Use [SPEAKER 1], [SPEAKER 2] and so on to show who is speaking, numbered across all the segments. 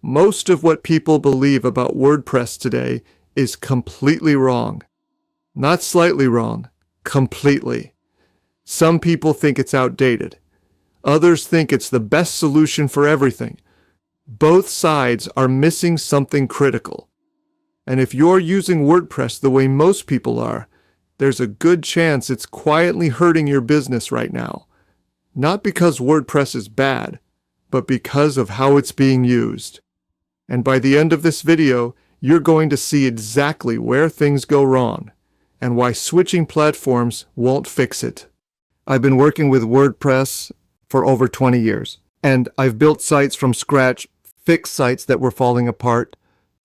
[SPEAKER 1] Most of what people believe about WordPress today is completely wrong. Not slightly wrong, completely. Some people think it's outdated. Others think it's the best solution for everything. Both sides are missing something critical. And if you're using WordPress the way most people are, there's a good chance it's quietly hurting your business right now. Not because WordPress is bad, but because of how it's being used. And by the end of this video, you're going to see exactly where things go wrong and why switching platforms won't fix it. I've been working with WordPress for over 20 years, and I've built sites from scratch, fixed sites that were falling apart,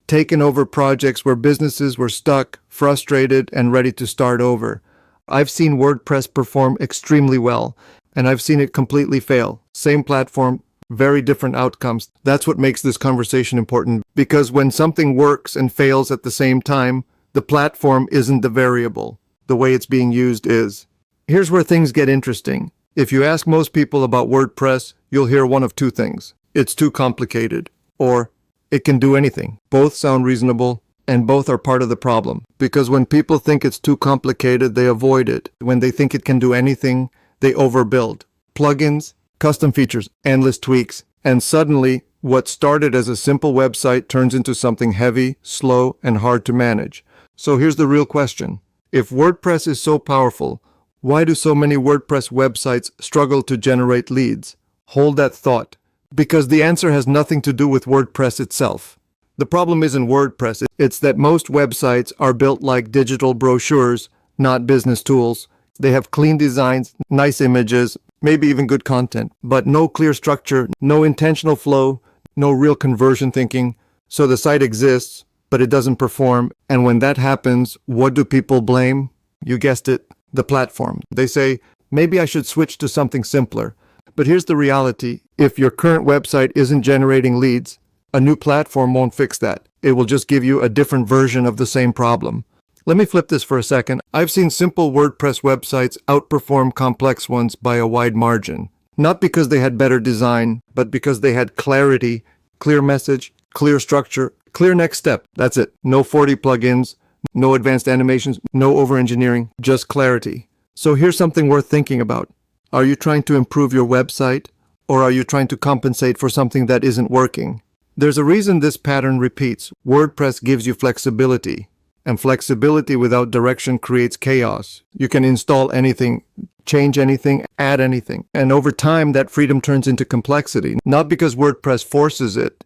[SPEAKER 1] taken over projects where businesses were stuck, frustrated, and ready to start over. I've seen WordPress perform extremely well, and I've seen it completely fail. Same platform, very different outcomes. That's what makes this conversation important, because when something works and fails at the same time, the platform isn't the variable. The way it's being used is. Here's where things get interesting. If you ask most people about WordPress, you'll hear one of two things. It's too complicated, or it can do anything. Both sound reasonable, and both are part of the problem. Because when people think it's too complicated, they avoid it. When they think it can do anything, they overbuild. Plugins, custom features, endless tweaks, and suddenly, what started as a simple website turns into something heavy, slow, and hard to manage. So here's the real question. If WordPress is so powerful, why do so many WordPress websites struggle to generate leads? Hold that thought, because the answer has nothing to do with WordPress itself. The problem isn't WordPress, it's that most websites are built like digital brochures, not business tools. They have clean designs, nice images, maybe even good content, but no clear structure, no intentional flow, no real conversion thinking. So the site exists, but it doesn't perform. And when that happens, what do people blame? You guessed it, the platform. They say, maybe I should switch to something simpler. But here's the reality. If your current website isn't generating leads, a new platform won't fix that. It will just give you a different version of the same problem. Let me flip this for a second. I've seen simple WordPress websites outperform complex ones by a wide margin. Not because they had better design, but because they had clarity, clear message, clear structure, clear next step. That's it. No 40 plugins, no advanced animations, no over-engineering, just clarity. So here's something worth thinking about. Are you trying to improve your website, or are you trying to compensate for something that isn't working? There's a reason this pattern repeats. WordPress gives you flexibility. And flexibility without direction creates chaos. You can install anything, change anything, add anything. And over time, that freedom turns into complexity. Not because WordPress forces it,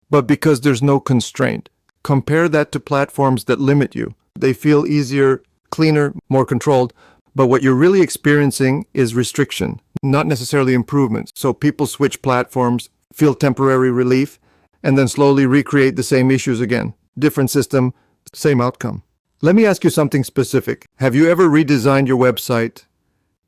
[SPEAKER 1] but because there's no constraint. Compare that to platforms that limit you. They feel easier, cleaner, more controlled. But what you're really experiencing is restriction, not necessarily improvements. So people switch platforms, feel temporary relief, and then slowly recreate the same issues again. Different system, same outcome. Let me ask you something specific. Have you ever redesigned your website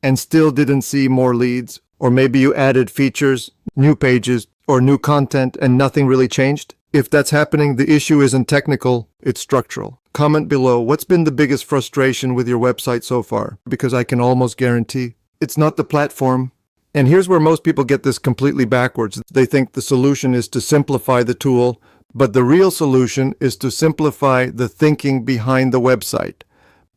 [SPEAKER 1] and still didn't see more leads? Or maybe you added features, new pages, or new content and nothing really changed? If that's happening, the issue isn't technical, it's structural. Comment below, what's been the biggest frustration with your website so far? Because I can almost guarantee it's not the platform. And here's where most people get this completely backwards. They think the solution is to simplify the tool, but the real solution is to simplify the thinking behind the website.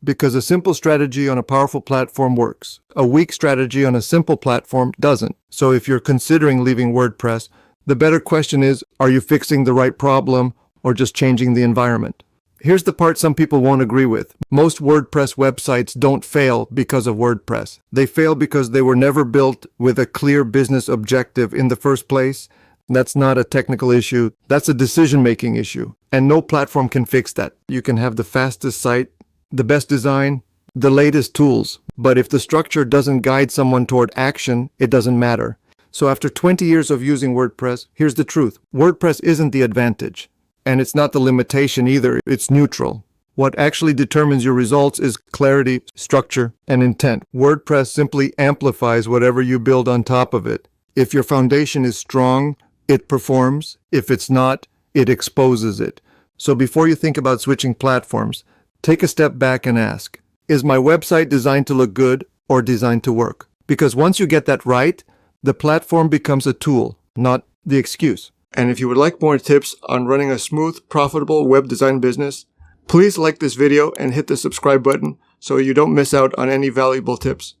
[SPEAKER 1] Because a simple strategy on a powerful platform works. A weak strategy on a simple platform doesn't. So if you're considering leaving WordPress, the better question is, are you fixing the right problem or just changing the environment? Here's the part some people won't agree with. Most WordPress websites don't fail because of WordPress. They fail because they were never built with a clear business objective in the first place. That's not a technical issue. That's a decision-making issue. And no platform can fix that. You can have the fastest site, the best design, the latest tools. But if the structure doesn't guide someone toward action, it doesn't matter. So after 20 years of using WordPress, here's the truth. WordPress isn't the advantage. And it's not the limitation either. It's neutral. What actually determines your results is clarity, structure, and intent. WordPress simply amplifies whatever you build on top of it. If your foundation is strong, it performs. If it's not, it exposes it. So before you think about switching platforms, take a step back and ask, is my website designed to look good or designed to work? Because once you get that right, the platform becomes a tool, not the excuse. And if you would like more tips on running a smooth, profitable web design business, please like this video and hit the subscribe button so you don't miss out on any valuable tips.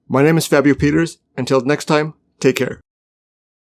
[SPEAKER 1] My name is Fabio Peters. Until next time, take care.